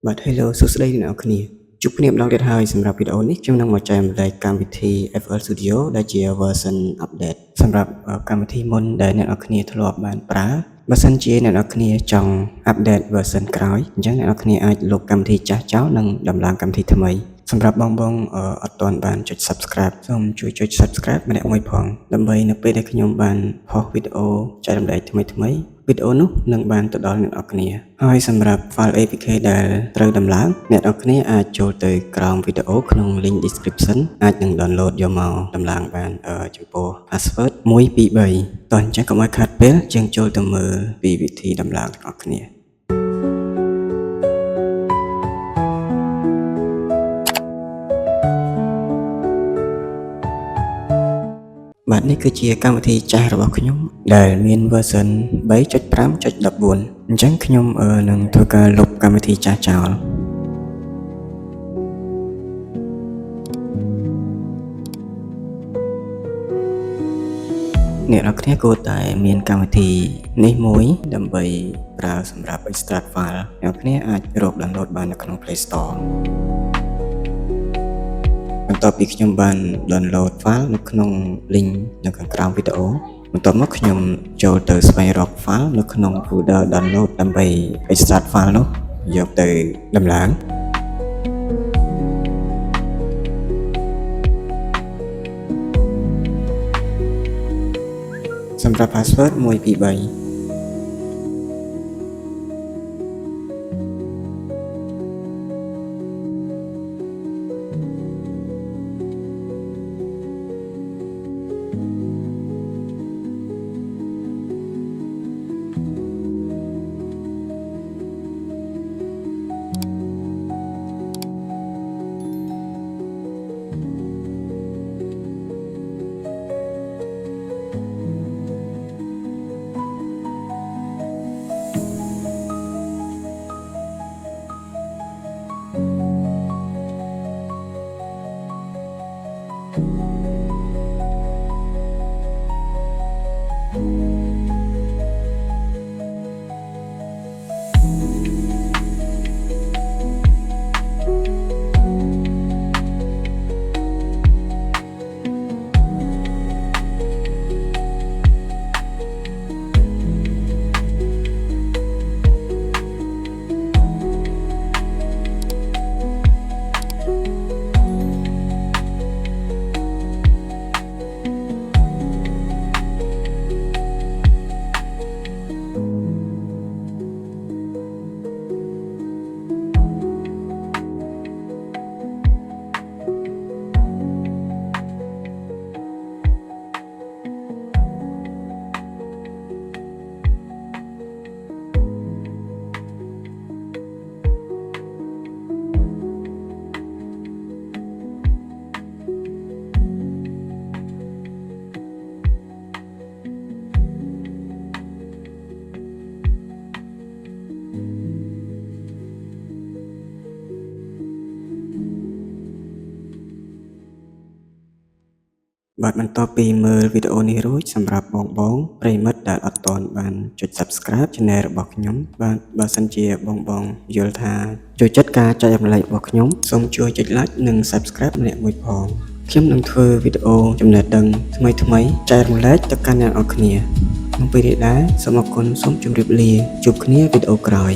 បាទ Hello សួស្តីអ្នកនរគ្នាជួបគ្នាម្ដងទៀតហើយសម្រាប់វីដេអូនេះខ្ញុំនឹងមកចែករំលែកកម្មវិធី FL Studio ដែលជា version update សម្រាប់កម្មវិធីមុនដែលអ្នកនរគ្នាធ្លាប់បានប្រើបើសិនជាអ្នកនរគ្នាចង់ update version ក្រោយអញ្ចឹងអ្នកនរគ្នាអាចលុបកម្មវិធីចាស់ចោលនិងដំឡើងកម្មវិធីថ្មីសម្រាប់បងអត់ទាន់បានចុច Subscribe សូមជួយចុច Subscribe ម្នាក់មួយផងដើម្បីនៅពេលដែលខ្ញុំបានផុសវីដេអូចែករំលែកថ្មីវីដេអូនោះនឹងបានទៅដល់អ្នកនរគ្នាហើយសម្រាប់ file APK ដែលត្រូវដំឡើងអ្នកនរគ្នាអាចចូលទៅក្រោមវីដេអូក្នុង link description អាចនឹង download យកមកដំឡើងបានចំពោះ password 1 2 3តោះអញ្ចឹងកុំឲ្យខាតពេលជាងចូលទៅមើលពីវិធីដំឡើងទាំងអស់គ្នាបាទនេះគឺជាកម្មវិធីចាស់របស់ខ្ញុំដែលមាន version 3.5.14 អញ្ចឹងខ្ញុំនឹងធ្វើការលុបកម្មវិធីចាស់ចោលអ្នកនរគ្នាគួរតែមានកម្មវិធីនេះមួយដើម្បីប្រើសម្រាប់ extract file អ្នកនរគ្នាអាចរក download បាននៅក្នុង Play Store បន្ទាប់ពីខ្ញុំបាន download file នៅក្នុង link នៅខាងក្រោមវីដេអូបន្ទាប់មកខ្ញុំចូលទៅស្វែងរក file នៅក្នុង folder download ដើម្បី extract file នោះយកទៅដំឡើងសម្រាប់ password 1 2 3បាទបន្ទាប់ពីមើលវីដេអូនេះរួចសម្រាប់បងប្រិយមិត្តដែលអត់ទាន់បានចុច Subscribe Channel របស់ខ្ញុំបាទបើសិនជាបងយល់ថាចូលចិត្តការចែករំលែករបស់ខ្ញុំសូមជួយចុច Like និង Subscribe ម្នាក់មួយផងខ្ញុំនឹងធ្វើវីដេអូចំណេះដឹងថ្មីចែករំលែកទៅកាន់អ្នកនរគ្នាក្នុងពេលនេះដែរសូមអរគុណសូមជម្រាបលាជួបគ្នាវីដេអូក្រោយ